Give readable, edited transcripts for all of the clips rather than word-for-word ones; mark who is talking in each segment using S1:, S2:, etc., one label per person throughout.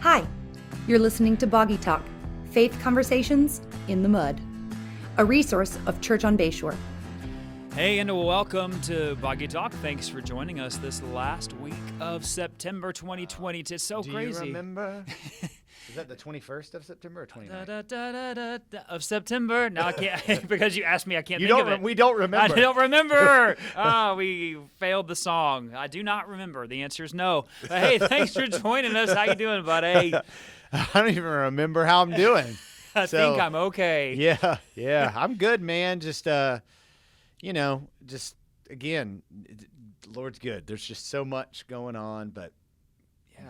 S1: Hi, you're listening to Boggy Talk, Faith Conversations in the Mud, a resource of Church on Bayshore.
S2: Hey, and welcome to Boggy Talk. Thanks for joining us this last week of September 2020. It's so crazy.
S3: Do you remember? Is that the 21st of September or 29th?
S2: Of September? No, I can't, because you asked me, I can't
S3: You
S2: think
S3: don't.
S2: of it.
S3: We don't remember.
S2: I don't remember. We failed the song. I do not remember. The answer is no. But hey, thanks for joining us. How you doing, buddy?
S3: I don't even remember how I'm doing.
S2: I think I'm okay.
S3: Yeah. I'm good, man. Just, again, the Lord's good. There's just so much going on, but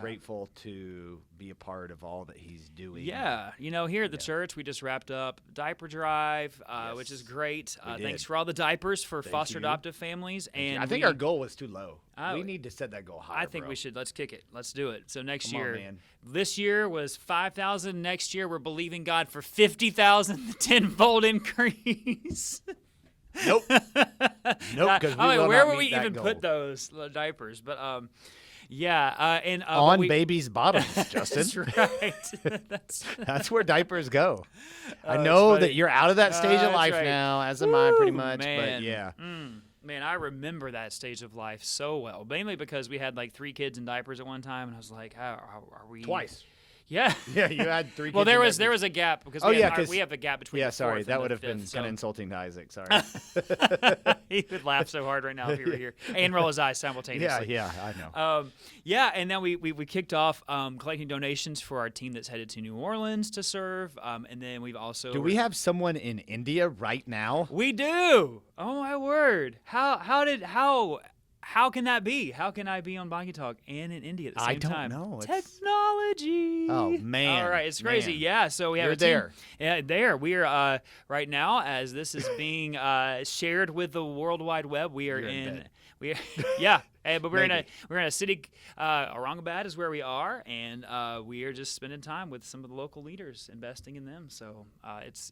S3: grateful to be a part of all that He's doing.
S2: Yeah. Here at the church, we just wrapped up diaper drive, which is great. Thanks for all the diapers for foster adoptive families. And
S3: I think our goal was too low. We need to set that goal higher.
S2: I think we should. Let's kick it. Let's do it. So next
S3: Come
S2: year,
S3: on, man.
S2: This year was 5,000. Next year, we're believing God for 50,000, the tenfold increase.
S3: Nope. Because
S2: where would we even put those diapers? But
S3: on babies' bottoms, Justin.
S2: That's right.
S3: That's where diapers go. I know that you're out of that stage of life now, as am I, pretty much.
S2: Man.
S3: But yeah.
S2: Man, I remember that stage of life so well. Mainly because we had like 3 kids in diapers at one time, and I was like, "How are we?"
S3: Twice.
S2: Yeah.
S3: Yeah, you had 3 kids.
S2: Well, there was a gap because we have a gap between.
S3: Yeah,
S2: the
S3: sorry,
S2: fourth
S3: that
S2: and
S3: would
S2: the
S3: have been
S2: fifth,
S3: kind of insulting to Isaac. Sorry.
S2: He would laugh so hard right now if he were here and roll his eyes simultaneously.
S3: Yeah, I know.
S2: And then we kicked off collecting donations for our team that's headed to New Orleans to serve, and then we've also.
S3: Do we have someone in India right now?
S2: We do. Oh my word! How can that be? How can I be on Boggy Talk and in India at the same time?
S3: I don't know.
S2: Technology.
S3: Oh, man.
S2: All right, it's crazy.
S3: Man.
S2: Yeah, so we have
S3: You're
S2: a team.
S3: there.
S2: Yeah, there. We are right now, as this is being shared with the World Wide Web. We are
S3: in
S2: bed. But we're in a city. Aurangabad is where we are, and we are just spending time with some of the local leaders, investing in them. So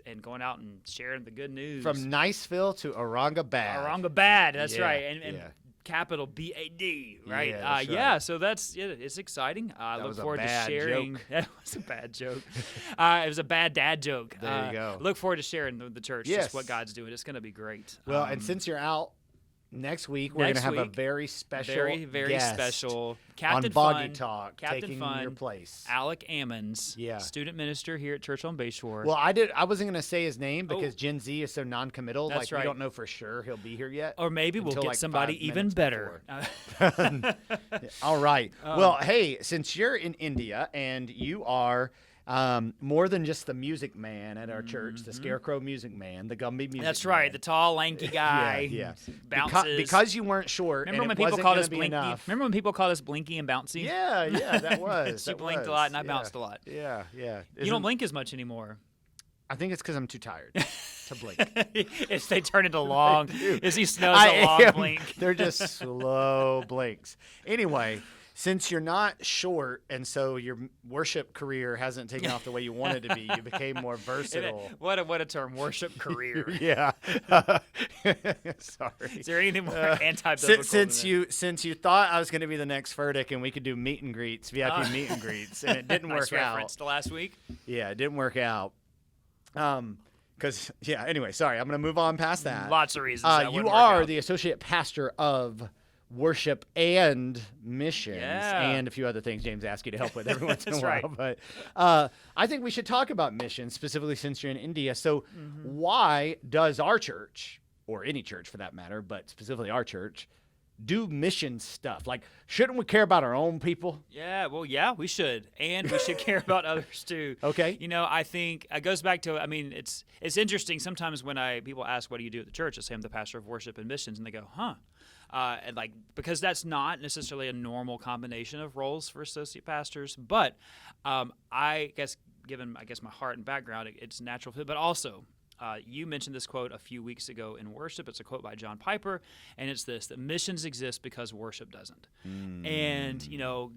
S2: and going out and sharing the good news
S3: From Niceville to Aurangabad.
S2: Aurangabad, that's right, and capital B-A-D, right?
S3: Yeah,
S2: so it's exciting. I look forward to
S3: bad
S2: sharing.
S3: Joke.
S2: That was a bad joke. It was a bad dad joke.
S3: There you go.
S2: Look forward to sharing the church, just what God's doing. It's going to be great.
S3: Well, and since you're out next week, we're going to have a very special
S2: very
S3: guest
S2: special Captain
S3: on Boggy
S2: Fun,
S3: Talk,
S2: Captain
S3: taking
S2: Fun,
S3: your place.
S2: Alec Ammons,
S3: Yeah.
S2: student minister here at Church on Bayshore.
S3: Well, I wasn't going to say his name because Gen Z is so non-committal.
S2: That's right.
S3: We don't know for sure he'll be here yet.
S2: Or maybe we'll get somebody even better.
S3: All right. Well, hey, since you're in India and you are more than just the music man at our church, the Scarecrow music man, the Gumby music
S2: That's
S3: man.
S2: right, the tall, lanky guy.
S3: Yeah.
S2: Bounces.
S3: Because you weren't short.
S2: Remember when
S3: and
S2: people
S3: wasn't
S2: called
S3: gonna
S2: us
S3: be
S2: Blinky?
S3: enough.
S2: Remember when people called us Blinky and Bouncy?
S3: Yeah, that was.
S2: You blinked a lot and I bounced a lot.
S3: Yeah.
S2: You don't blink as much anymore.
S3: I think it's because I'm too tired to blink.
S2: If they turn into long, as he snows a long blink.
S3: They're just slow blinks. Anyway, since you're not short and so your worship career hasn't taken off the way you wanted to be, you became more versatile.
S2: What a term, worship career.
S3: Yeah. Sorry.
S2: Is there anything more anti-biblical
S3: since
S2: than that?
S3: since you thought I was going to be the next Furtick and we could do meet and greets, VIP meet and greets, and it didn't
S2: Nice
S3: work
S2: reference
S3: out.
S2: to last week.
S3: Yeah, it didn't work out. Anyway, sorry, I'm going to move on past that.
S2: Lots of reasons that
S3: you
S2: wouldn't work
S3: are
S2: out.
S3: the associate pastor of worship and missions and a few other things James asked you to help with every once in a while.
S2: Right.
S3: But I think we should talk about missions, specifically since you're in India. So why does our church, or any church for that matter, but specifically our church, do mission stuff? Like, shouldn't we care about our own people?
S2: Yeah, well, we should. And we should care about others too.
S3: Okay.
S2: I think it goes back to, it's interesting sometimes when people ask, what do you do at the church? I say, I'm the pastor of worship and missions. And they go, huh? Because that's not necessarily a normal combination of roles for associate pastors. But I guess, given my heart and background, it's natural fit. But also, you mentioned this quote a few weeks ago in worship. It's a quote by John Piper, and it's this: that missions exist because worship doesn't. And,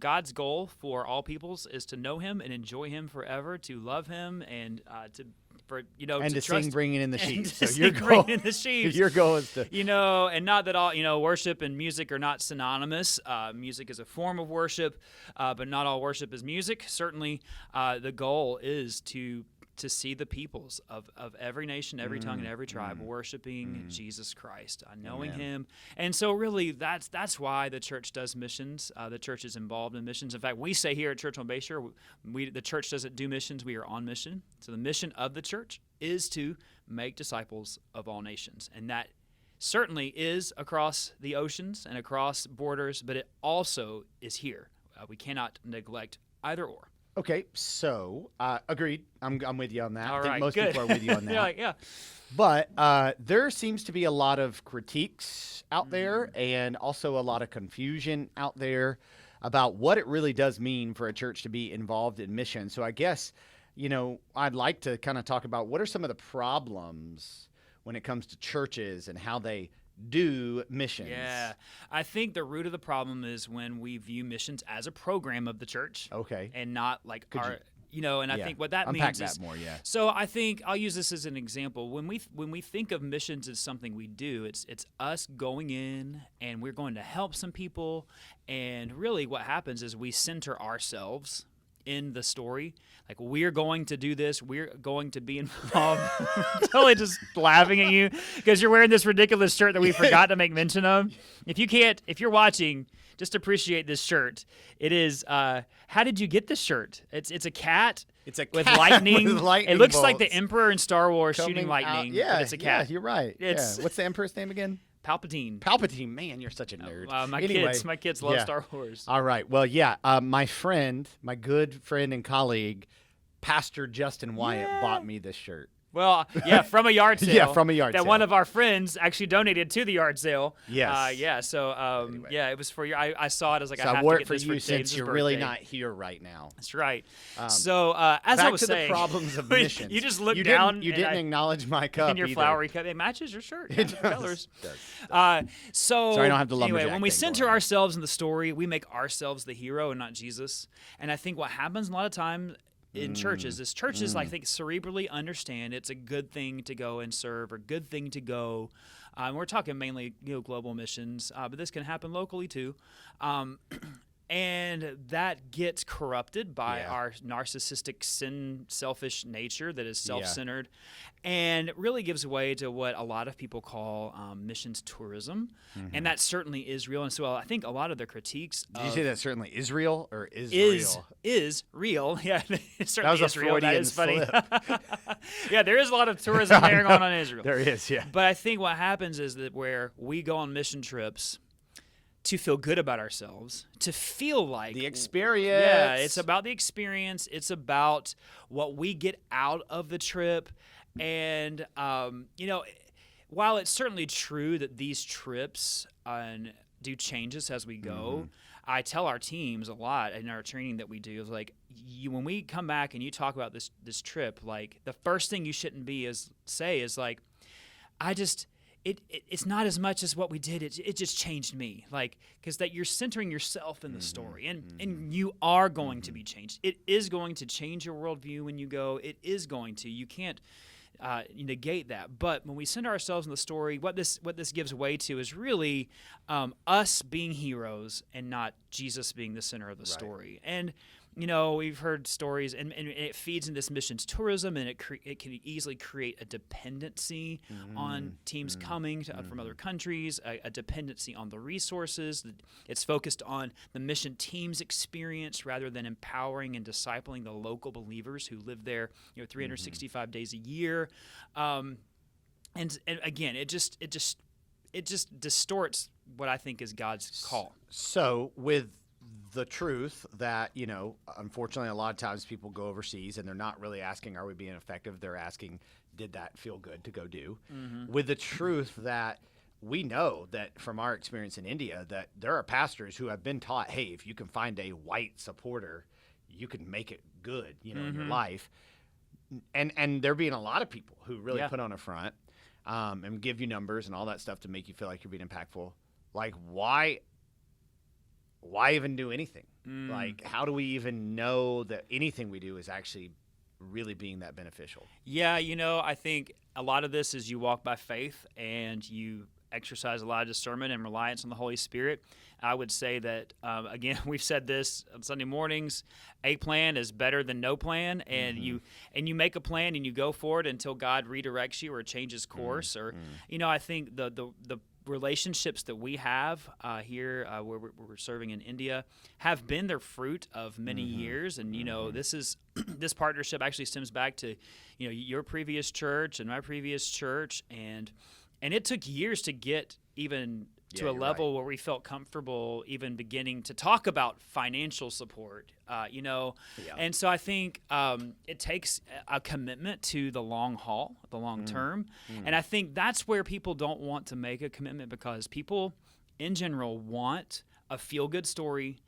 S2: God's goal for all peoples is to know Him and enjoy Him forever, to love Him and to
S3: and to
S2: trust
S3: sing bringing in the
S2: and
S3: sheaves.
S2: to
S3: So
S2: sing bringing in the sheaves.
S3: Your goal is to
S2: And not that all worship and music are not synonymous. Music is a form of worship, but not all worship is music. Certainly, the goal is to see the peoples of every nation, every tongue, and every tribe worshiping Jesus Christ, knowing Him. And so really that's why the church does missions. The church is involved in missions. In fact, we say here at Church on Bayshore, the church doesn't do missions, we are on mission. So the mission of the church is to make disciples of all nations. And that certainly is across the oceans and across borders, but it also is here. We cannot neglect either or.
S3: Okay, so agreed. I'm with you on that.
S2: All
S3: I think
S2: right,
S3: most
S2: good.
S3: people are with you on that.
S2: Yeah.
S3: But there seems to be a lot of critiques out there and also a lot of confusion out there about what it really does mean for a church to be involved in mission. So I guess, I'd like to kind of talk about what are some of the problems when it comes to churches and how they do missions.
S2: Yeah. I think the root of the problem is when we view missions as a program of the church.
S3: Okay.
S2: And not like I think what that
S3: Unpack
S2: means
S3: that
S2: is
S3: more, yeah.
S2: So I think I'll use this as an example. When we think of missions as something we do, it's us going in and we're going to help some people, and really what happens is we center ourselves in the story. Like, we're going to do this, we're going to be involved. Totally just laughing at you because you're wearing this ridiculous shirt that we forgot to make mention of. If you're watching, just appreciate this shirt. It is how did you get this shirt? It's a cat.
S3: It's a
S2: with
S3: cat
S2: lightning.
S3: with lightning
S2: It looks like
S3: bolts
S2: the Emperor in Star Wars
S3: coming
S2: shooting lightning.
S3: out. Yeah,
S2: but it's a cat.
S3: Yeah, you're right.
S2: It's
S3: What's the Emperor's name again?
S2: Palpatine.
S3: Palpatine. Man, you're such a nerd.
S2: My kids love Star Wars.
S3: All right. Well, yeah. My good friend and colleague, Pastor Justin Wyatt, bought me this shirt.
S2: Well, yeah, from a yard sale.
S3: Yeah, from a yard
S2: that
S3: sale.
S2: one of our friends actually donated to the yard sale.
S3: Yes.
S2: So,
S3: Anyway.
S2: it was for you. I saw it as like,
S3: So
S2: I
S3: I
S2: have
S3: wore
S2: to
S3: it
S2: get
S3: for
S2: this
S3: you
S2: for
S3: since
S2: James'
S3: you're really
S2: birthday.
S3: not here right now.
S2: That's right. So, as
S3: Back
S2: I was
S3: to
S2: saying,
S3: the problems of missions.
S2: you just looked
S3: you
S2: down.
S3: You didn't acknowledge my cup
S2: in your
S3: either.
S2: flowery cup. It matches your shirt.
S3: It
S2: the
S3: does.
S2: colors.
S3: It does.
S2: So
S3: Sorry, I don't have the
S2: anyway,
S3: lumberjack
S2: when we
S3: thing
S2: center
S3: going on.
S2: ourselves in the story, we make ourselves the hero and not Jesus. And I think what happens a lot of times in churches is churches, I think, cerebrally understand it's a good thing to go and serve, or good thing to go. We're talking mainly global missions, but this can happen locally too. And that gets corrupted by our narcissistic, selfish nature that is self-centered, and it really gives way to what a lot of people call missions tourism, and that certainly is real. And so I think a lot of the critiques
S3: Did you say that certainly Israel or is real?
S2: Is real. Yeah, it certainly
S3: That was a
S2: is real. That
S3: Freudian
S2: is funny.
S3: slip.
S2: Yeah, there is a lot of tourism going on in Israel.
S3: There is, yeah.
S2: But I think what happens is that where we go on mission trips to feel good about ourselves, to feel like
S3: The experience.
S2: Yeah, it's about the experience. It's about what we get out of the trip. And, while it's certainly true that these trips do change us as we go, I tell our teams a lot in our training that we do is like, when we come back and you talk about this trip, like the first thing you shouldn't say is like, it's not as much as what we did. It just changed me, like, because that you're centering yourself in the story, and you are going to be changed. It is going to change your worldview when you go. It is going to. You can't negate that. But when we center ourselves in the story, what this gives way to is really us being heroes and not Jesus being the center of the story. And we've heard stories, and it feeds in this missions tourism, and it can easily create a dependency on teams coming from other countries, a dependency on the resources. It's focused on the mission team's experience rather than empowering and discipling the local believers who live there 365 days a year. And again, it just distorts what I think is God's call.
S3: So with the truth that, unfortunately, a lot of times people go overseas and they're not really asking, are we being effective? They're asking, did that feel good to go do? With the truth that we know that from our experience in India, that there are pastors who have been taught, hey, if you can find a white supporter, you can make it good, in your life. And there being a lot of people who really put on a front and give you numbers and all that stuff to make you feel like you're being impactful. Like, why even do anything? Like, how do we even know that anything we do is actually really being that beneficial?
S2: Yeah, I think a lot of this is you walk by faith and you exercise a lot of discernment and reliance on the Holy Spirit. I would say that, again, we've said this on Sunday mornings, a plan is better than no plan, and you make a plan and you go for it until God redirects you or changes course. Or, I think the relationships that we have here where we're serving in India have been the fruit of many years. And, this partnership actually stems back to, your previous church and my previous church. And it took years to get even to a level where we felt comfortable even beginning to talk about financial support, And so I think it takes a commitment to the long haul, the long term. And I think that's where people don't want to make a commitment because people in general want a feel-good story.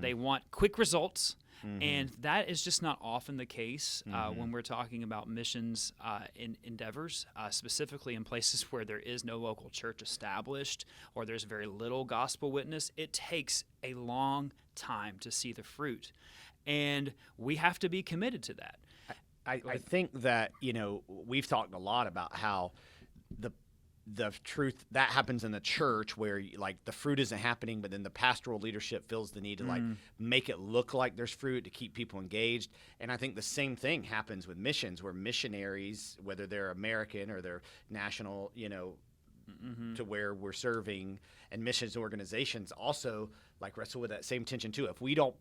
S2: They want quick results. And that is just not often the case when we're talking about missions endeavors, specifically in places where there is no local church established or there's very little gospel witness. It takes a long time to see the fruit, and we have to be committed to that.
S3: I think that, we've talked a lot about how the truth that happens in the church where like the fruit isn't happening, but then the pastoral leadership feels the need to like make it look like there's fruit to keep people engaged. And I think the same thing happens with missions where missionaries, whether they're American or they're national, to where we're serving, and missions organizations also like wrestle with that same tension too. If we don't,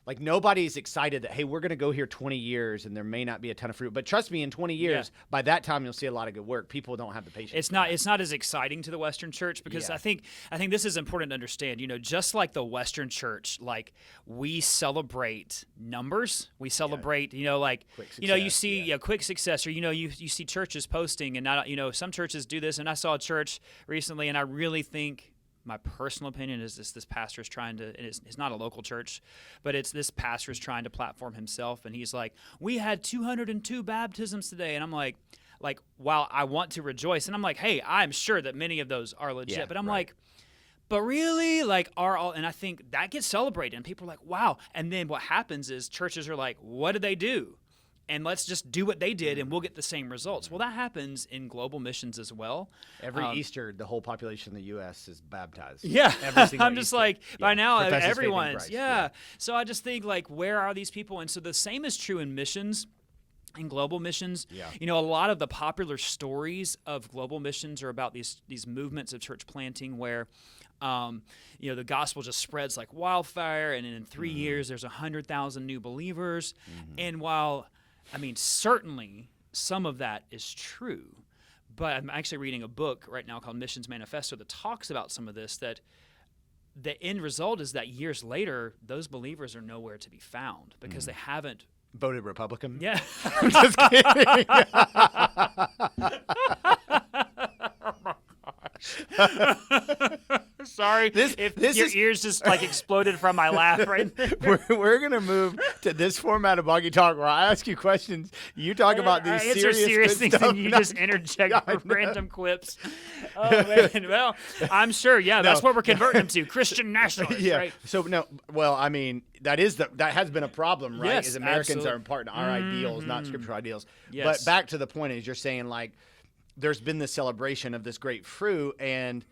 S3: like, nobody's excited that, hey, we're going to go here 20 years and there may not be a ton of fruit. But trust me, in 20 years, by that time, you'll see a lot of good work. People don't have the patience.
S2: It's not as exciting to the Western church because I think this is important to understand. Just like the Western church, like we celebrate numbers. We celebrate, quick success, you see quick success, or, you see churches posting and not, some churches do this. And I saw a church recently and I really think, my personal opinion is this pastor is trying to, and it's not a local church, but it's this pastor is trying to platform himself. And he's like, we had 202 baptisms today. And I'm like, while I want to rejoice. And I'm like, hey, I'm sure that many of those are legit. But I'm like, but really, are all, and I think that gets celebrated. And people are like, wow. And then what happens is churches are like, what did they do? And let's just do what they did, and we'll get the same results. Well, that happens in global missions as well.
S3: Every Easter, the whole population in the U.S. is baptized.
S2: Yeah,
S3: every single
S2: I'm just
S3: Easter.
S2: By now,
S3: Professes
S2: everyone's.
S3: faith in Christ.
S2: So I just think where are these people? And so the same is true in missions. In global missions, a lot of the popular stories of global missions are about these movements of church planting where, the gospel just spreads like wildfire, and in 3 years there's 100,000 new believers. And while certainly some of that is true, but I'm actually reading a book right now called Missions Manifesto that talks about some of this, that the end result is that years later, those believers are nowhere to be found because they haven't
S3: voted Republican.
S2: Yeah.
S3: I'm just kidding.
S2: Oh my gosh. Sorry, if your ears just exploded from my laugh right there.
S3: We're going to move to this format of Boggy Talk where I ask you questions. You talk about these serious
S2: things,
S3: stuff,
S2: and you just interject random clips. Oh, man. Well, I'm sure, that's what we're converting them to, Christian nationalists, right?
S3: So, that has been a problem, right?
S2: Yes,
S3: Is Americans
S2: absolutely.
S3: are imparting our ideals, not scriptural ideals.
S2: Yes.
S3: But back to the point is you're saying, there's been this celebration of this great fruit,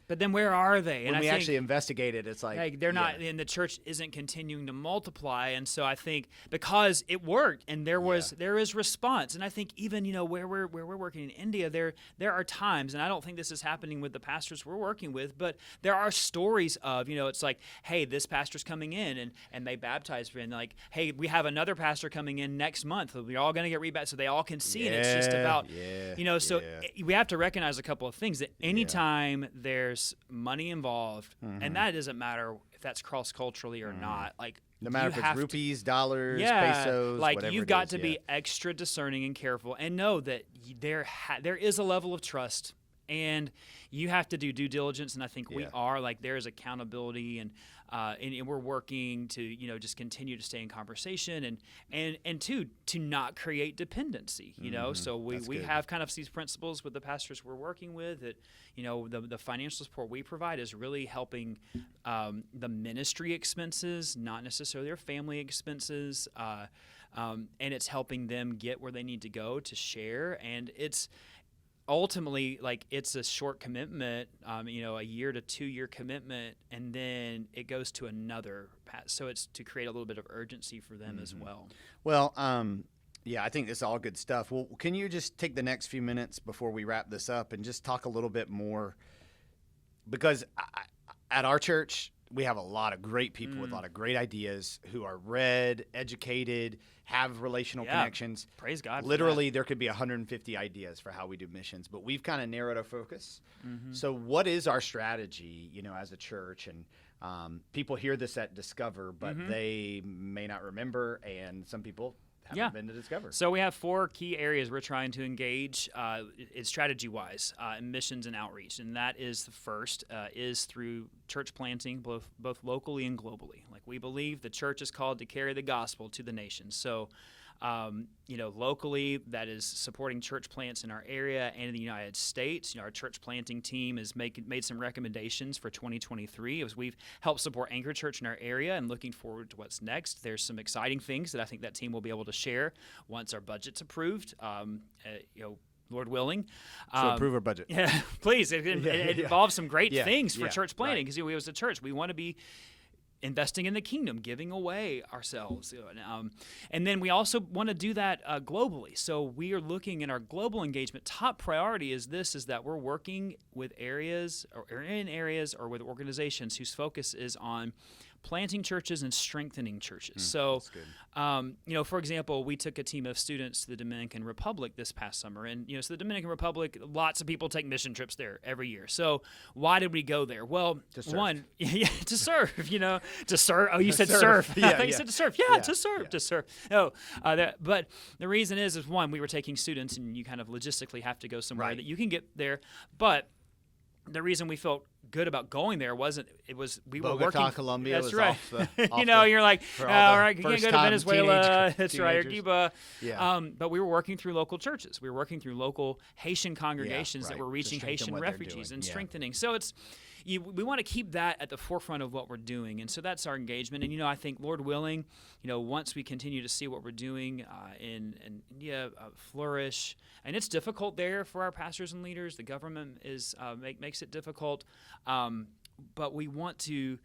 S2: but then where are they?
S3: When we actually investigate it, it's
S2: they're not, and the church isn't continuing to multiply. And so I think because it worked, and there is response, and I think even where we're working in India, there are times, and I don't think this is happening with the pastors we're working with, but there are stories of it's like, hey, this pastor's coming in, and they baptize, and hey, we have another pastor coming in next month. We're all going to get rebaptized, so they all can see, and it's just about we have to recognize a couple of things, that anytime there's money involved, and that doesn't matter if that's cross-culturally or not,
S3: no matter if it's rupees, dollars, pesos, whatever
S2: you've got to be extra discerning and careful, and know that there is a level of trust, and you have to do due diligence, and I think we are. There is accountability, and and we're working to just continue to stay in conversation and to not create dependency. So we have kind of these principles with the pastors we're working with that the financial support we provide is really helping the ministry expenses, not necessarily their family expenses, and it's helping them get where they need to go to share. And it's ultimately it's a short commitment, a 1 to 2 year commitment, and then it goes to another path. So it's to create a little bit of urgency for them as well.
S3: Well, yeah, I think this is all good stuff. Well, can you just take the next few minutes before we wrap this up and just talk a little bit more? Because at our church, we have a lot of great people with a lot of great ideas who are read, educated, have relational connections.
S2: Praise God.
S3: Literally, there could be 150 ideas for how we do missions, but we've kind of narrowed our focus. So what is our strategy, as a church? And people hear this at Discover, but they may not remember, and some people haven't been to Discover.
S2: So we have 4 key areas we're trying to engage strategy-wise in missions and outreach, and that is the first is through church planting, both locally and globally. We believe the church is called to carry the gospel to the nations. So, locally, that is supporting church plants in our area and in the United States. Our church planting team has made some recommendations for 2023 as we've helped support Anchor Church in our area and looking forward to what's next. There's some exciting things that I think that team will be able to share once our budget's approved. Lord willing.
S3: So approve our budget.
S2: Yeah, please. It involves some great things for church planting because we as a church, we want to be investing in the kingdom, giving away ourselves. And then we also want to do that globally. So we are looking in our global engagement. Top priority is that we're working with areas or with organizations whose focus is on planting churches and strengthening churches. So, for example, we took a team of students to the Dominican Republic this past summer. And, so the Dominican Republic, lots of people take mission trips there every year. So why did we go there? Well, to serve. To serve, to serve. Oh, you said surf. I thought you said to surf. To serve. No, but the reason is one, we were taking students and you kind of logistically have to go somewhere that you can get there. But the reason we felt good about going there we were working.
S3: Colombia.
S2: That's
S3: was
S2: right.
S3: off
S2: you're like, all right, you can't go to Venezuela. That's right, or
S3: teenagers.
S2: Cuba.
S3: Yeah.
S2: But we were working through local churches. We were working through local Haitian congregations that were reaching Haitian refugees and strengthening. So it's. We want to keep that at the forefront of what we're doing, and so that's our engagement. And I think, Lord willing, once we continue to see what we're doing in India flourish, and it's difficult there for our pastors and leaders. The government makes it difficult, but we want to.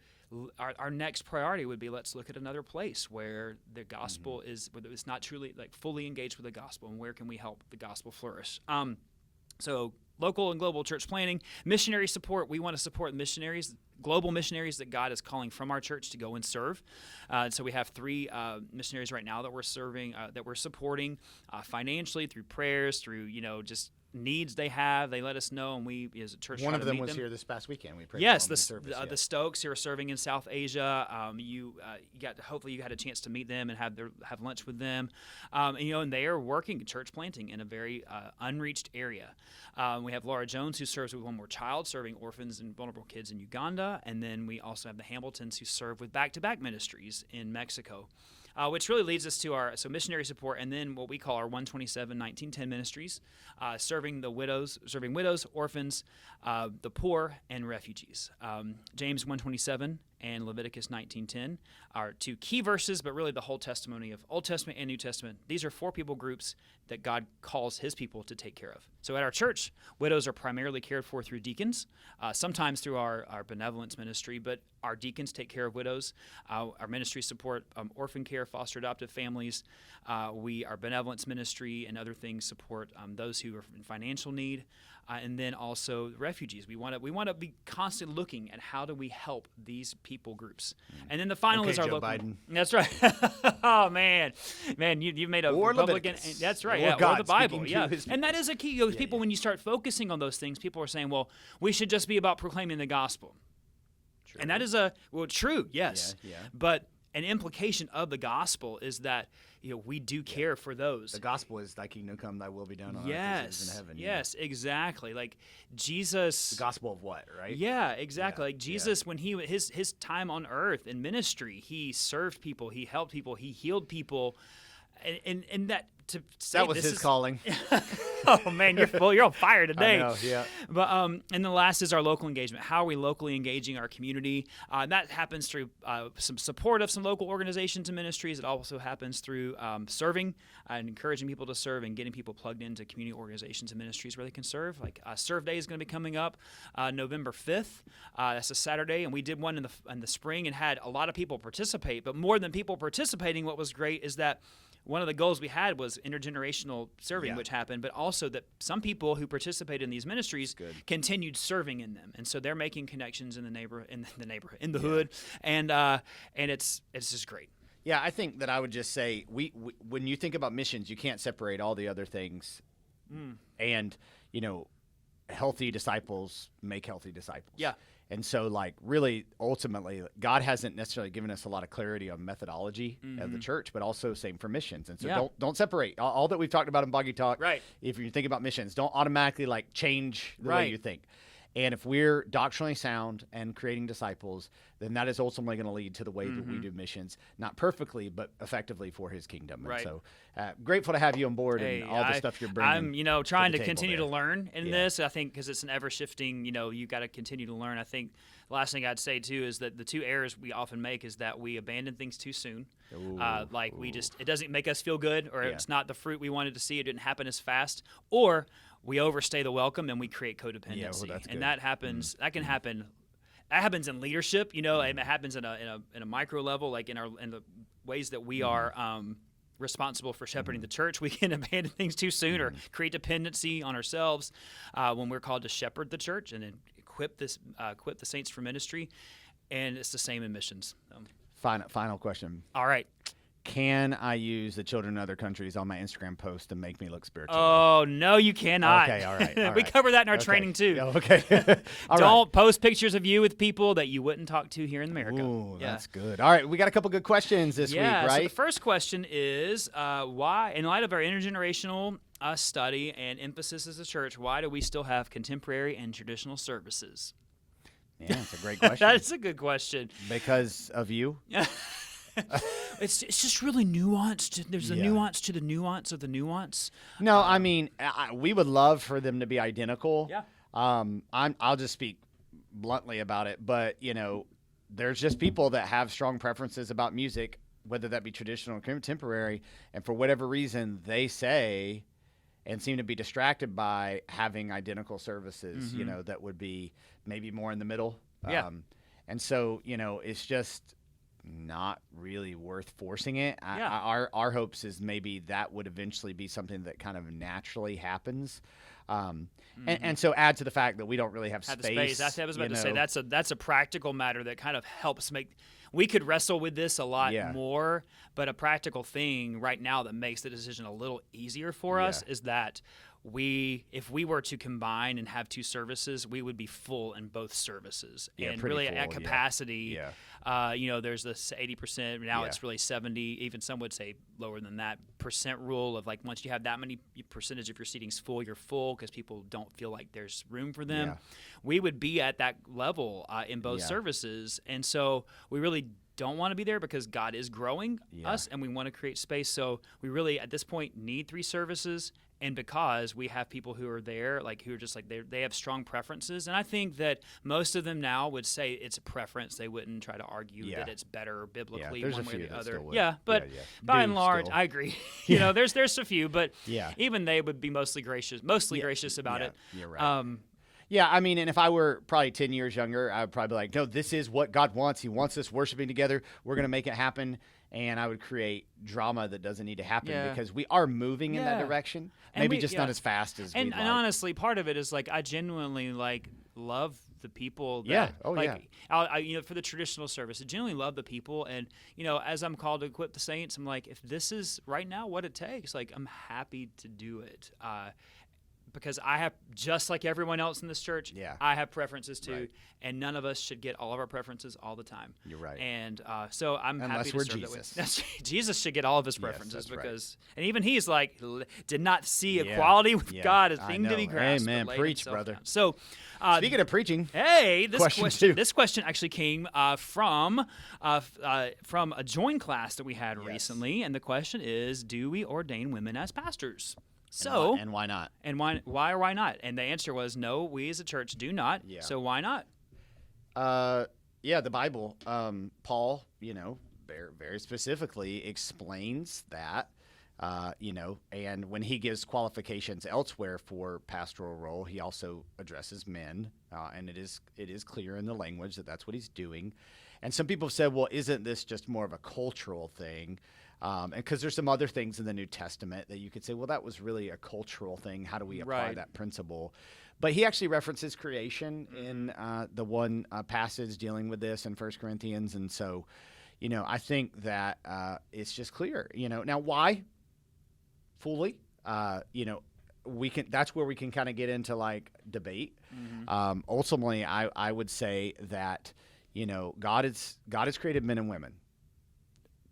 S2: Our next priority would be let's look at another place where the gospel is, where it's not truly fully engaged with the gospel, and where can we help the gospel flourish. So local and global church planting, missionary support. We want to support missionaries, global missionaries that God is calling from our church to go and serve. So we have 3 missionaries right now that we're serving, that we're supporting financially through prayers, through just needs they have. They let us know, and we as a church
S3: one
S2: try
S3: of
S2: to
S3: them
S2: meet
S3: was
S2: them.
S3: here this past weekend. We prayed
S2: Yes,
S3: for them in service,
S2: the Stokes who are serving in South Asia. Hopefully you had a chance to meet them and have lunch with them. And they are working church planting in a very unreached area. We have Laura Jones, who serves with One More Child, serving orphans and vulnerable kids in Uganda, and then we also have the Hamiltons, who serve with Back to Back Ministries in Mexico. Which really leads us to our missionary support, and then what we call our 127-1910 ministries, serving widows, orphans, the poor, and refugees. James 1:27 and Leviticus 19:10 are 2 key verses, but really the whole testimony of Old Testament and New Testament. These are 4 people groups that God calls His people to take care of. So at our church, widows are primarily cared for through deacons, sometimes through our benevolence ministry, but our deacons take care of widows. Our ministry support orphan care, foster adoptive families. Our benevolence ministry and other things support those who are in financial need, and then also refugees. We want to be constantly looking at how do we help these people groups. And then the final is our
S3: Joe
S2: local.
S3: Biden.
S2: That's right. Oh man, you've made a
S3: Or
S2: Republican.
S3: Leviticus.
S2: That's right.
S3: Or
S2: Or
S3: God
S2: the Bible.
S3: speaking to
S2: Yeah,
S3: his
S2: and that is a key. People, when you start focusing on those things, people are saying, "Well, we should just be about proclaiming the gospel."
S3: True.
S2: And that is true, yes.
S3: Yeah.
S2: But an implication of the gospel is that we do care for those.
S3: The gospel is thy kingdom come, thy will be done on earth as it is in heaven.
S2: Yes, exactly. Like Jesus.
S3: The gospel of what, right?
S2: Yeah, exactly. Like Jesus, when his time on earth in ministry, he served people, he helped people, he healed people, and that to say
S3: that was his calling.
S2: Oh man, you're on fire today.
S3: I know, yeah.
S2: But and the last is our local engagement. How are we locally engaging our community? That happens through some support of some local organizations and ministries. It also happens through serving and encouraging people to serve and getting people plugged into community organizations and ministries where they can serve. Like Serve Day is going to be coming up November 5th. That's a Saturday, and we did one in the spring and had a lot of people participate. But more than people participating, what was great is that one of the goals we had was intergenerational serving, which happened, but also that some people who participate in these ministries continued serving in them, and so they're making connections in the neighborhood, in the hood, and it's just great.
S3: Yeah, I think that I would just say we when you think about missions, you can't separate all the other things, and healthy disciples make healthy disciples.
S2: Yeah.
S3: And so, like, really, ultimately, God hasn't necessarily given us a lot of clarity on methodology of the church, but also same for missions. And so don't separate. All that we've talked about in Boggy Talk,
S2: Right.
S3: if you think about missions, don't automatically, change the way you think. And if we're doctrinally sound and creating disciples, then that is ultimately going to lead to the way that we do missions, not perfectly, but effectively for his kingdom.
S2: Right.
S3: And so grateful to have you on board and all the stuff you're bringing.
S2: I'm, trying to
S3: table
S2: continue
S3: there.
S2: to learn in this. I think because it's an ever-shifting, you got to continue to learn. I think the last thing I'd say, too, is that the two errors we often make is that we abandon things too soon. It doesn't make us feel good, or it's not the fruit we wanted to see. It didn't happen as fast. Or we overstay the welcome and we create codependency.
S3: That's good.
S2: And that happens. That can happen. That happens in leadership, and it happens in a micro level, like in the ways that we are responsible for shepherding the church. We can abandon things too soon or create dependency on ourselves when we're called to shepherd the church and then equip the saints for ministry. And it's the same in missions.
S3: Final question.
S2: All right.
S3: Can I use the children in other countries on my Instagram post to make me look spiritual?
S2: Oh, no, you cannot.
S3: Okay, all right.
S2: We cover that in our training, too.
S3: Okay.
S2: Don't post pictures of you with people that you wouldn't talk to here in America.
S3: Ooh, that's good. All right, we got a couple good questions this week, right?
S2: So the first question is, why, in light of our intergenerational study and emphasis as a church, why do we still have contemporary and traditional services?
S3: Yeah, that's a great question.
S2: That's a good question.
S3: Because of you?
S2: It's just really nuanced. There's a nuance to the nuance of the nuance.
S3: No, I mean, we would love for them to be identical.
S2: Yeah.
S3: I'll just speak bluntly about it, but there's just people that have strong preferences about music, whether that be traditional or contemporary, and for whatever reason they say and seem to be distracted by having identical services, that would be maybe more in the middle.
S2: Yeah.
S3: And so, it's just not really worth forcing it. Our hopes is maybe that would eventually be something that kind of naturally happens. And so add to the fact that we don't really have space.
S2: That's what I was about to say. That's a practical matter that kind of helps make. We could wrestle with this a lot more, but a practical thing right now that makes the decision a little easier for us is that if we were to combine and have two services, we would be full in both services. And really
S3: full,
S2: at capacity, there's this 80%, now it's really 70, even some would say lower than that, percent rule of like once you have that many percentage of your seating's full, you're full because people don't feel like there's room for them. We would be at that level in both services. And so we really don't want to be there because God is growing us and we want to create space. So we really at this point need three services. And because we have people who are there, who are just they have strong preferences. And I think that most of them now would say it's a preference. They wouldn't try to argue that it's better biblically one way or the other. But by and large, I agree. There's a few, but even they would be mostly gracious about it.
S3: You're right. I mean, and if I were probably 10 years younger, I would probably be like, no, this is what God wants. He wants us worshiping together. We're going to make it happen. And I would create drama that doesn't need to happen because we are moving in that direction.
S2: And
S3: maybe just not as fast as we'd like.
S2: And honestly, part of it is I genuinely love the people. That, for the traditional service, I genuinely love the people. And, as I'm called to equip the saints, I'm like, if this is right now what it takes, I'm happy to do it. because I have, just like everyone else in this church,
S3: Yeah.
S2: I have preferences too,
S3: Right.
S2: and none of us should get all of our preferences all the time.
S3: You're right.
S2: And so I'm
S3: Unless
S2: happy to
S3: we're
S2: serve
S3: Jesus.
S2: that way. Jesus should get all of his
S3: Yes,
S2: preferences
S3: that's right.
S2: because, and even he's like, did not see
S3: Yeah.
S2: equality with
S3: Yeah.
S2: God a
S3: I
S2: thing to be
S3: know.
S2: grasped. but
S3: Amen.
S2: laid
S3: Preach,
S2: himself
S3: brother.
S2: down. So,
S3: Speaking of preaching,
S2: hey,
S3: Question 2.
S2: this question actually came from a join class that we had
S3: Yes.
S2: recently, and the question is, do we ordain women as pastors? So,
S3: and why not?
S2: and why or why not? And the answer was no, we as a church do not.
S3: Yeah.
S2: So why not?
S3: The Bible, Paul, very specifically explains that, and when he gives qualifications elsewhere for pastoral role, he also addresses men, and it is clear in the language that that's what he's doing. And some people have said, well, isn't this just more of a cultural thing? And because there's some other things in the New Testament that you could say, well, that was really a cultural thing. How do we apply
S2: Right.
S3: that principle? But he actually references creation in the one passage dealing with this in 1 Corinthians. And so, I think that it's just clear, Now, why? Fully, that's where we can kind of get into like debate. Ultimately, I would say that, God has created men and women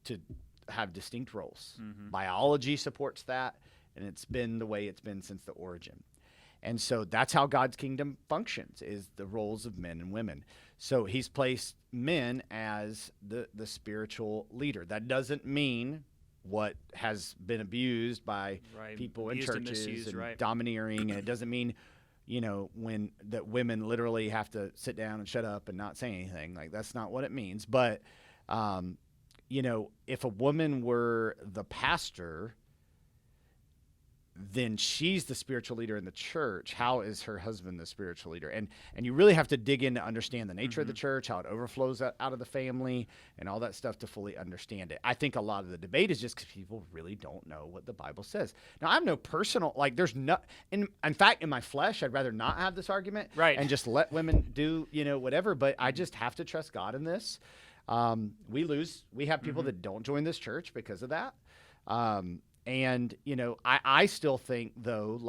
S3: to have distinct roles. Biology supports that, and it's been the way it's been since the origin. And so that's how God's kingdom functions, is the roles of men and women. So he's placed men as the spiritual leader. That doesn't mean what has been abused by
S2: Right.
S3: people in
S2: Abused and
S3: churches
S2: misused,
S3: and
S2: right.
S3: domineering, and it doesn't mean when that women literally have to sit down and shut up and not say anything. Like, that's not what it means. But if a woman were the pastor, then she's the spiritual leader in the church. How is her husband the spiritual leader? And you really have to dig in to understand the nature of the church, how it overflows out of the family, and all that stuff to fully understand it. I think a lot of the debate is just because people really don't know what the Bible says. Now, I have no personal, there's no, in fact, in my flesh, I'd rather not have this argument,
S2: Right.
S3: and just let women do, whatever, but I just have to trust God in this. We have people that don't join this church because of that. And, I still think, though,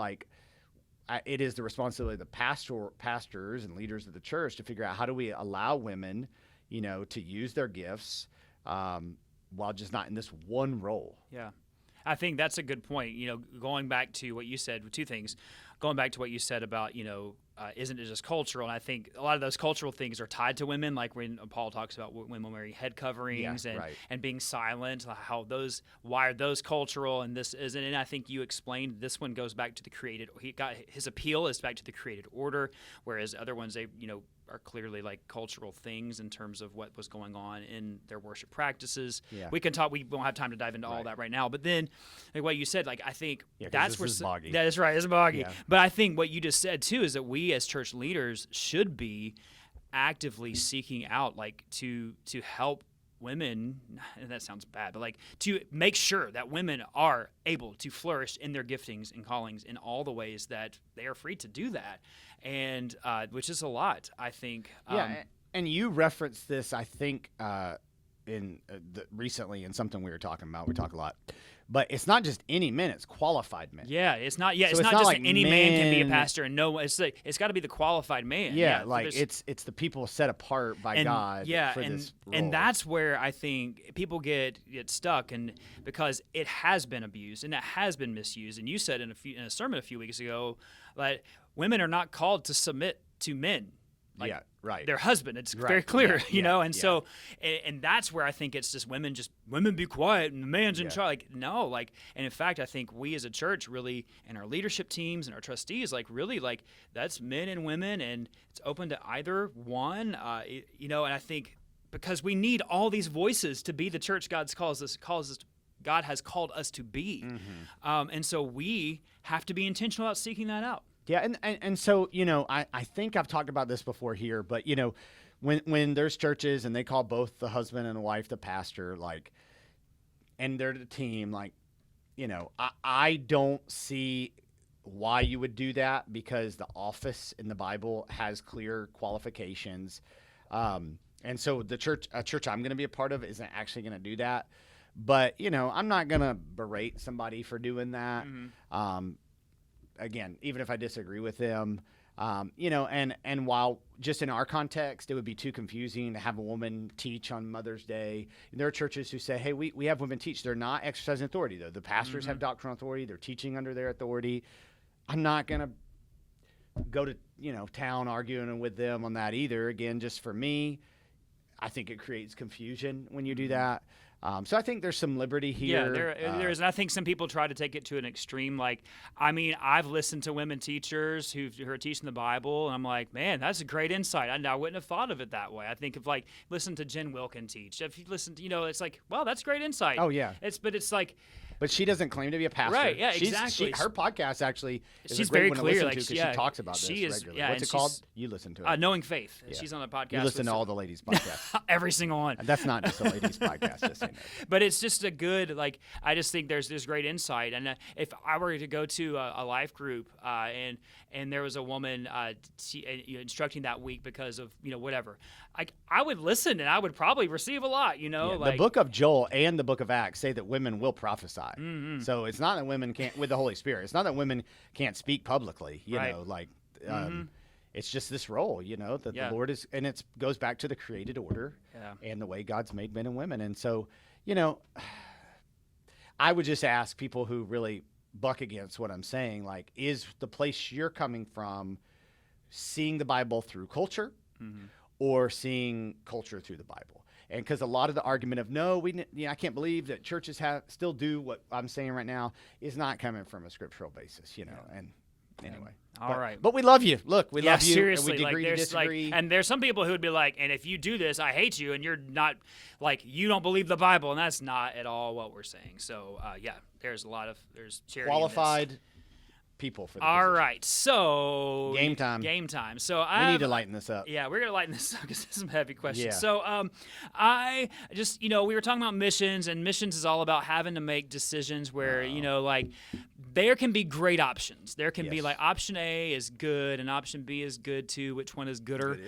S3: it is the responsibility of the pastors and leaders of the church to figure out how do we allow women, to use their gifts while just not in this one role.
S2: Yeah. I think that's a good point. Going back to what you said, two things. Going back to what you said about, isn't it just cultural? And I think a lot of those cultural things are tied to women, like when Paul talks about women wearing head coverings and being silent, why are those cultural and this isn't? And I think you explained this one goes back to the created. His appeal is back to the created order, whereas other ones, they, are clearly like cultural things in terms of what was going on in their worship practices.
S3: Yeah.
S2: We can talk. We won't have time to dive into all that right now. But then, like what you said, I think that's
S3: this is Boggy.
S2: that is right. It's Boggy.
S3: Yeah.
S2: But I think what you just said too is that we as church leaders should be actively seeking out to help women, and that sounds bad, but to make sure that women are able to flourish in their giftings and callings in all the ways that they are free to do that, and which is a lot, I think.
S3: And you referenced this, I think, recently in something we were talking about. We talk a lot. But it's not just any men; it's qualified men.
S2: Yeah, it's not. Yeah,
S3: So
S2: it's not just
S3: like
S2: that any man can be a
S3: men-
S2: pastor, and it's got to be the qualified man.
S3: Yeah,
S2: there's-
S3: it's the people set apart by God for this role.
S2: And that's where I think people get stuck, and because it has been abused and it has been misused. And you said in a sermon a few weeks ago that women are not called to submit to men.
S3: Right.
S2: Their husband. It's
S3: Right.
S2: very clear,
S3: Yeah,
S2: and so, and that's where I think it's just women be quiet and the man's in charge. And in fact, I think we as a church really, and our leadership teams and our trustees, that's men and women, and it's open to either one, and I think because we need all these voices to be the church God has called us to be. And so we have to be intentional about seeking that out.
S3: Yeah, and so, I think I've talked about this before here, but, when there's churches and they call both the husband and the wife the pastor, and they're the team, I don't see why you would do that, because the office in the Bible has clear qualifications. And so a church I'm going to be a part of isn't actually going to do that. But, I'm not going to berate somebody for doing that. again, even if I disagree with them, and while just in our context, it would be too confusing to have a woman teach on Mother's Day. There are churches who say, hey, we have women teach. They're not exercising authority, though. The pastors have doctrinal authority. They're teaching under their authority. I'm not going to go to, town arguing with them on that either. Again, just for me, I think it creates confusion when you do that. So I think there's some liberty here.
S2: Yeah, there is. And I think some people try to take it to an extreme. I've listened to women teachers who are teaching the Bible, and I'm like, man, that's a great insight. I wouldn't have thought of it that way. I think of listen to Jen Wilkin teach. If you listen to, it's like, well, that's great insight.
S3: Oh, yeah. But she doesn't claim to be a pastor.
S2: Right, yeah, exactly.
S3: Her podcast actually is
S2: she's
S3: a great
S2: very
S3: one to
S2: clear.
S3: listen to because she talks about this regularly.
S2: Yeah,
S3: what's it called? You listen to it.
S2: Knowing Faith.
S3: Yeah.
S2: She's on a podcast.
S3: You listen to all the ladies' podcasts.
S2: Every single one.
S3: And that's not just a ladies' podcast, just so you know.
S2: But it's just a good, I just think there's this great insight. And if I were to go to a life group and there was a woman instructing that week because of, whatever, I would listen and I would probably receive a lot,
S3: The book of Joel and the book of Acts say that women will prophesy.
S2: Mm-hmm.
S3: So it's not that women can't, with the Holy Spirit, it's not that women can't speak publicly, it's just this role, that the Lord is, and it goes back to the created order and the way God's made men and women. And so, I would just ask people who really buck against what I'm saying, is the place you're coming from seeing the Bible through culture or seeing culture through the Bible? And because a lot of the argument of, no, I can't believe that churches still do what I'm saying right now is not coming from a scriptural basis, and anyway.
S2: All right.
S3: But we love you. Look, we love you.
S2: Seriously,
S3: and we agree to disagree.
S2: And there's some people who would be like, and if you do this, I hate you, and you're not, you don't believe the Bible, and that's not at all what we're saying. So, there's charity
S3: qualified people for the
S2: All
S3: position.
S2: right, so
S3: Game time.
S2: So
S3: we need to lighten this up.
S2: Yeah, we're gonna lighten this up because there's some heavy questions.
S3: Yeah.
S2: So I just we were talking about missions, and missions is all about having to make decisions where there can be great options. There can be option A is good and option B is good too. Which one is gooder?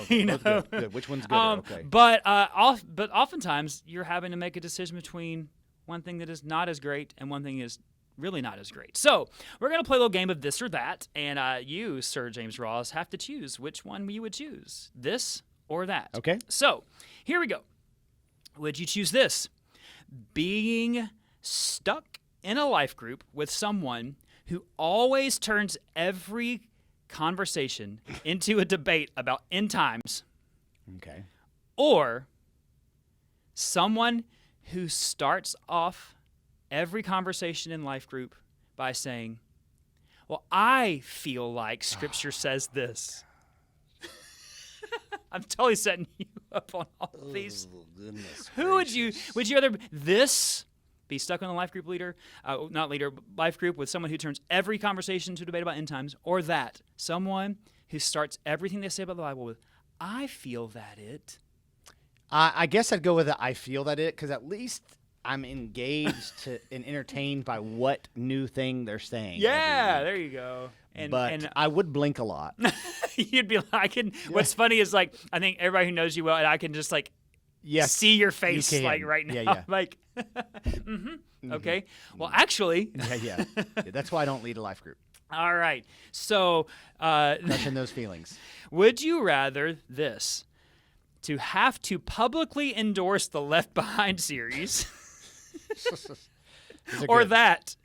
S3: Good. Which one's gooder? Okay.
S2: But oftentimes you're having to make a decision between one thing that is not as great and one thing is really not as great. So we're going to play a little game of this or that, and you, Sir James Ross, have to choose which one you would choose, this or that.
S3: Okay.
S2: So here we go. Would you choose this? Being stuck in a life group with someone who always turns every conversation into a debate about end times.
S3: Okay.
S2: Or someone who starts off every conversation in life group by saying, well, I feel like Scripture says this. I'm totally setting you up on all of these.
S3: Goodness
S2: Who would you rather be stuck on a life group life group with someone who turns every conversation to a debate about end times, or that someone who starts everything they say about the Bible with, I feel that it.
S3: I guess I'd go with the I feel that it, because at least I'm engaged and entertained by what new thing they're saying.
S2: Yeah, there you go. And
S3: I would blink a lot.
S2: You'd be like, what's funny is I think everybody who knows you well, and I can just see your face right now.
S3: Yeah.
S2: Okay. Well, actually.
S3: Yeah. That's why I don't lead a life group.
S2: All right. So.
S3: Crushing those feelings.
S2: Would you rather this? To have to publicly endorse the Left Behind series, or that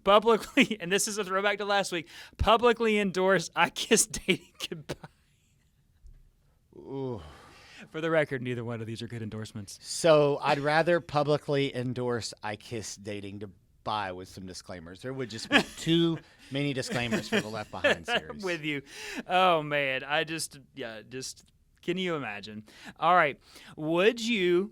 S2: publicly, and this is a throwback to last week, publicly endorse I Kiss Dating Goodbye.
S3: Ooh.
S2: For the record, neither one of these are good endorsements.
S3: So I'd rather publicly endorse I Kiss Dating Goodbye with some disclaimers. There would just be too many disclaimers for the Left Behind series.
S2: I'm with you. Oh, man. Can you imagine? All right. Would you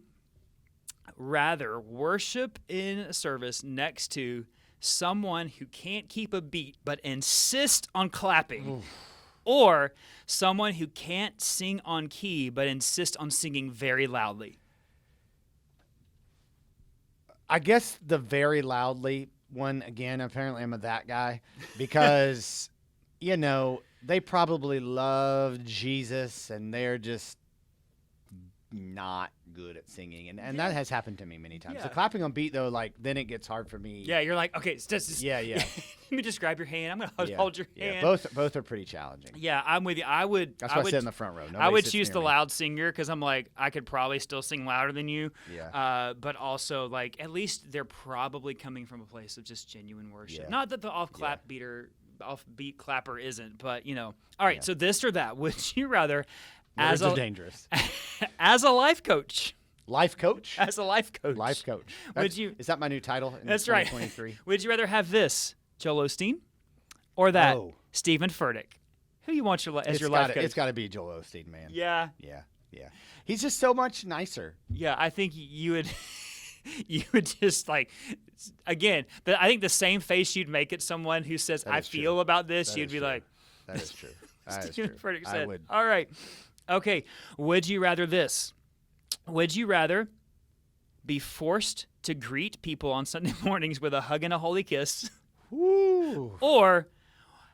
S2: rather worship in a service next to someone who can't keep a beat but insist on clapping,
S3: Oof.
S2: or someone who can't sing on key but insist on singing very loudly?
S3: I guess the very loudly one, again, apparently I'm a that guy, because, they probably love Jesus and they're just not good at singing, and that has happened to me many times.
S2: Yeah.
S3: The clapping on beat though, like then it gets hard for me.
S2: Yeah, you're like, okay, just
S3: Yeah.
S2: let me just grab your hand. I'm gonna
S3: Yeah.
S2: hold your
S3: Yeah.
S2: hand.
S3: Both are pretty challenging.
S2: Yeah, I'm with you. I would.
S3: That's
S2: I
S3: why I
S2: would,
S3: sit in the front row.
S2: I
S3: Nobody
S2: would
S3: sits
S2: choose
S3: near
S2: the
S3: me.
S2: loud singer because I'm like, I could probably still sing louder than you.
S3: Yeah.
S2: But also, like, at least they're probably coming from a place of just genuine worship.
S3: Yeah.
S2: Not that the offbeat clapper isn't, but you know. All right. So this or that? Would you rather,
S3: Words are dangerous.
S2: as a life coach?
S3: Life coach.
S2: As a life coach.
S3: Life coach. Is that my new title in
S2: That's right.
S3: 2023?
S2: Would you rather have this, Joel Osteen, or that,
S3: Oh.
S2: Stephen Furtick? Who you want as your life coach?
S3: It's got to be Joel Osteen, man.
S2: Yeah.
S3: Yeah. He's just so much nicer.
S2: Yeah, I think you would. You would just like, again. I think the same face you'd make at someone who says,
S3: That
S2: "I
S3: is
S2: feel
S3: true.
S2: about this,"
S3: That
S2: you'd
S3: is
S2: be
S3: true.
S2: like,
S3: That is true. That is
S2: Stephen
S3: true.
S2: Furtick
S3: I
S2: said.
S3: would.
S2: All right. Okay. Would you rather this? Would you rather be forced to greet people on Sunday mornings with a hug and a holy kiss,
S3: Woo.
S2: or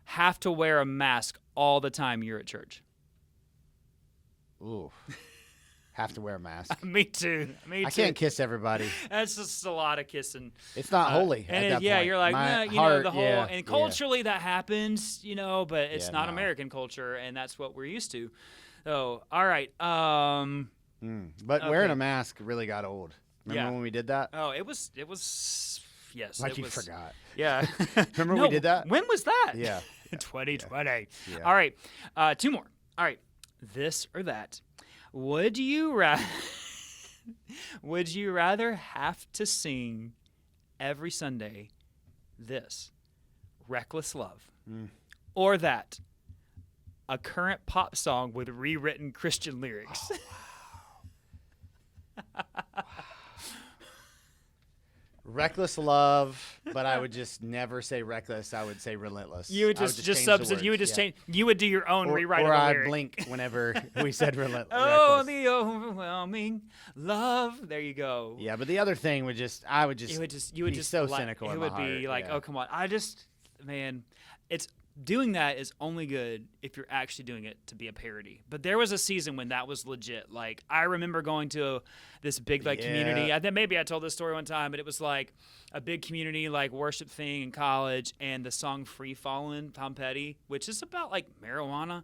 S2: have to wear a mask all the time you're at church?
S3: Ooh. Have to wear a mask.
S2: Me too.
S3: I can't kiss everybody.
S2: That's just a lot of kissing.
S3: It's not holy.
S2: And
S3: at that point.
S2: you're like,
S3: My
S2: nah, you
S3: heart,
S2: know, the whole,
S3: yeah,
S2: and culturally that happens, you know, but it's
S3: Yeah,
S2: not
S3: no.
S2: American culture, and that's what we're used to. So, all right.
S3: But
S2: Okay.
S3: wearing a mask really got old. Remember
S2: Yeah.
S3: when we did that?
S2: Oh, it was, yes.
S3: Like
S2: it
S3: you
S2: was,
S3: forgot.
S2: Yeah.
S3: Remember
S2: No,
S3: we did that?
S2: When was that?
S3: Yeah.
S2: 2020.
S3: Yeah.
S2: All right. Two more. All right. This or that. Would you rather have to sing every Sunday this, Reckless Love, or that, a current pop song with rewritten Christian lyrics?
S3: Reckless love, but I would just never say reckless. I would say relentless.
S2: You would
S3: I
S2: just
S3: change the
S2: substitute. You would
S3: words,
S2: just
S3: yeah.
S2: change. You would do your own rewrite
S3: Or
S2: of the
S3: I
S2: lyric.
S3: blink whenever we said relentless.
S2: Oh,
S3: reckless.
S2: the overwhelming love. There you go.
S3: Yeah, but the other thing would just, I would just,
S2: You would be
S3: be so
S2: like,
S3: cynical
S2: It
S3: in
S2: would
S3: my
S2: be
S3: heart,
S2: like,
S3: yeah.
S2: oh, come on. Man, it's doing that is only good if you're actually doing it to be a parody. But there was a season when that was legit. Like, I remember going to this big community. I think maybe I told this story one time, but it was like a big community like worship thing in college, and the song "Free Fallin'," Tom Petty, which is about like marijuana.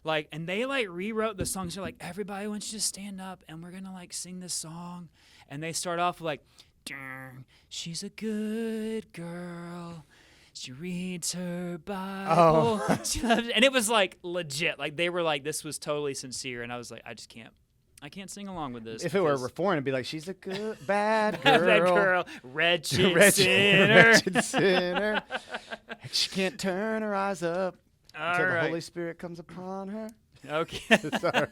S2: Like, and they like rewrote the songs. They're like, everybody wants you to stand up, and we're gonna like sing this song. And they start off like, "Darn, she's a good girl. She reads her Bible."
S3: Oh.
S2: And it was like legit. Like they were like, this was totally sincere. And I was like, I can't sing along with this.
S3: If it were
S2: because-
S3: reformed, it'd be like, she's a good, bad girl.
S2: that girl, wretched sinner.
S3: Wretched sinner. She can't turn her eyes up until the
S2: right.
S3: Holy Spirit comes upon her.
S2: Okay.
S3: Sorry.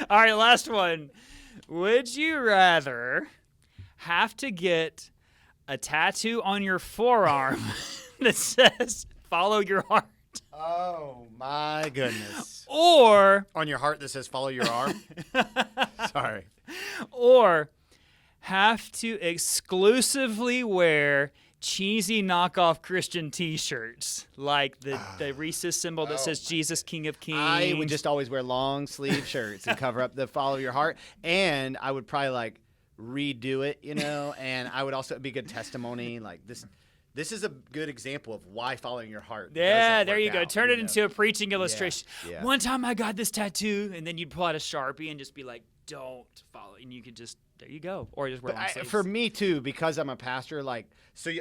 S2: All right, last one. Would you rather have to get a tattoo on your forearm that says "Follow your heart,"
S3: Oh, my goodness.
S2: or
S3: On your heart that says follow your arm? Sorry.
S2: have to exclusively wear cheesy knockoff Christian T-shirts like the Reese's symbol that says "Jesus, King of Kings"?
S3: I would just always wear long sleeve shirts and cover up the follow your heart. And I would probably like redo it, you know, and I would also be good testimony. Like this is a good example of why following your heart.
S2: Yeah,
S3: doesn't
S2: there
S3: work
S2: you go.
S3: out,
S2: Turn
S3: you
S2: it
S3: know?
S2: into a preaching illustration.
S3: yeah.
S2: One time I got this tattoo, and then you'd pull out a Sharpie and just be like, "Don't follow," and you could just there you go, or just wear long sleeves.
S3: For me too, because I'm a pastor, like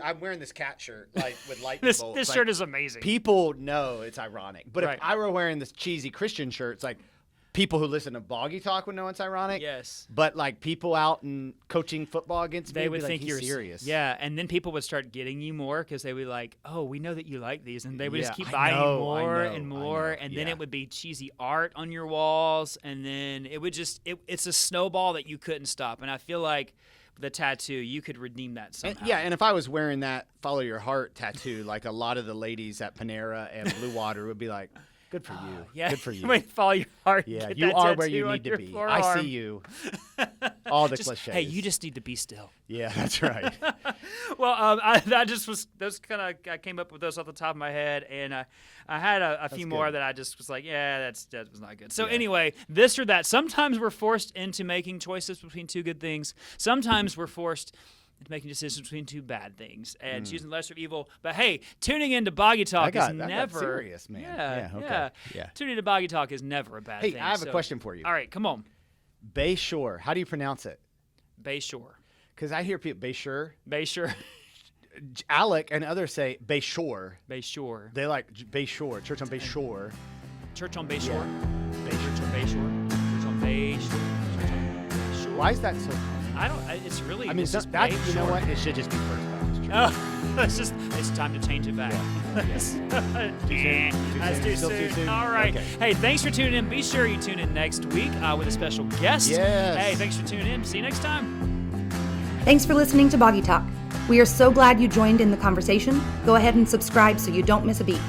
S3: I'm wearing this cat shirt, like with lightning bolts.
S2: this
S3: like,
S2: shirt is amazing.
S3: People know it's ironic, but
S2: Right.
S3: if I were wearing this cheesy Christian shirt, it's like people who listen to Boggy talk would know it's ironic.
S2: Yes.
S3: But like people out and coaching football against
S2: They
S3: me
S2: would
S3: be like,
S2: think
S3: "He's
S2: you're
S3: serious."
S2: Yeah, and then people would start getting you more because they would be like, "Oh, we know that you like these," and they would just
S3: Yeah,
S2: keep
S3: I
S2: buying
S3: know,
S2: you more
S3: I
S2: and
S3: know,
S2: more,
S3: I know,
S2: and then
S3: yeah.
S2: it would be cheesy art on your walls, and then it would just it's a snowball that you couldn't stop. And I feel like the tattoo, you could redeem that
S3: And,
S2: somehow.
S3: yeah, and if I was wearing that "Follow Your Heart" tattoo, like a lot of the ladies at Panera and Blue Water would be like, Good for you.
S2: Yeah.
S3: Good for you.
S2: Wait, follow your heart.
S3: Yeah,
S2: Get
S3: you
S2: that
S3: are where
S2: tattoo
S3: you
S2: on
S3: need to
S2: your
S3: be. I
S2: forearm.
S3: see you. All the
S2: Just,
S3: cliches.
S2: hey, you just need to be still.
S3: Yeah, that's right.
S2: Well, those kind of, I came up with those off the top of my head, and I had a few more
S3: good.
S2: that I just was like, that was not good. So anyway, this or that. Sometimes we're forced into making choices between two good things. Sometimes we're forced into making decisions between two bad things and choosing the lesser of evil. But hey, tuning into Boggy Talk
S3: That
S2: is
S3: got
S2: never
S3: serious, man.
S2: Yeah,
S3: Yeah, okay.
S2: yeah.
S3: Yeah.
S2: Tuning into Boggy Talk is never a bad thing.
S3: Hey, I have a question for you.
S2: All right, come on.
S3: Bayshore. How do you pronounce it?
S2: Bayshore.
S3: Because I hear people Bayshore.
S2: Bayshore.
S3: Alec and others say Bayshore.
S2: Bayshore.
S3: They like Bayshore. Church on Bayshore.
S2: Church on Bayshore.
S3: Yeah.
S2: Church on Bayshore. Church on Bayshore. Church on Bayshore.
S3: Why is that so?
S2: It's really.
S3: I mean,
S2: it's just
S3: that, you know
S2: Bayshore.
S3: what? It should just be First Baptist Church.
S2: Oh, it's time to change it back. Yes.
S3: soon?
S2: That's too
S3: Still too
S2: soon.
S3: soon?
S2: All right.
S3: Okay.
S2: Hey, thanks for tuning in. Be sure you tune in next week with a special guest.
S3: Yes.
S2: Hey, thanks for tuning in. See you next time.
S1: Thanks for listening to Boggy Talk. We are so glad you joined in the conversation. Go ahead and subscribe so you don't miss a beat.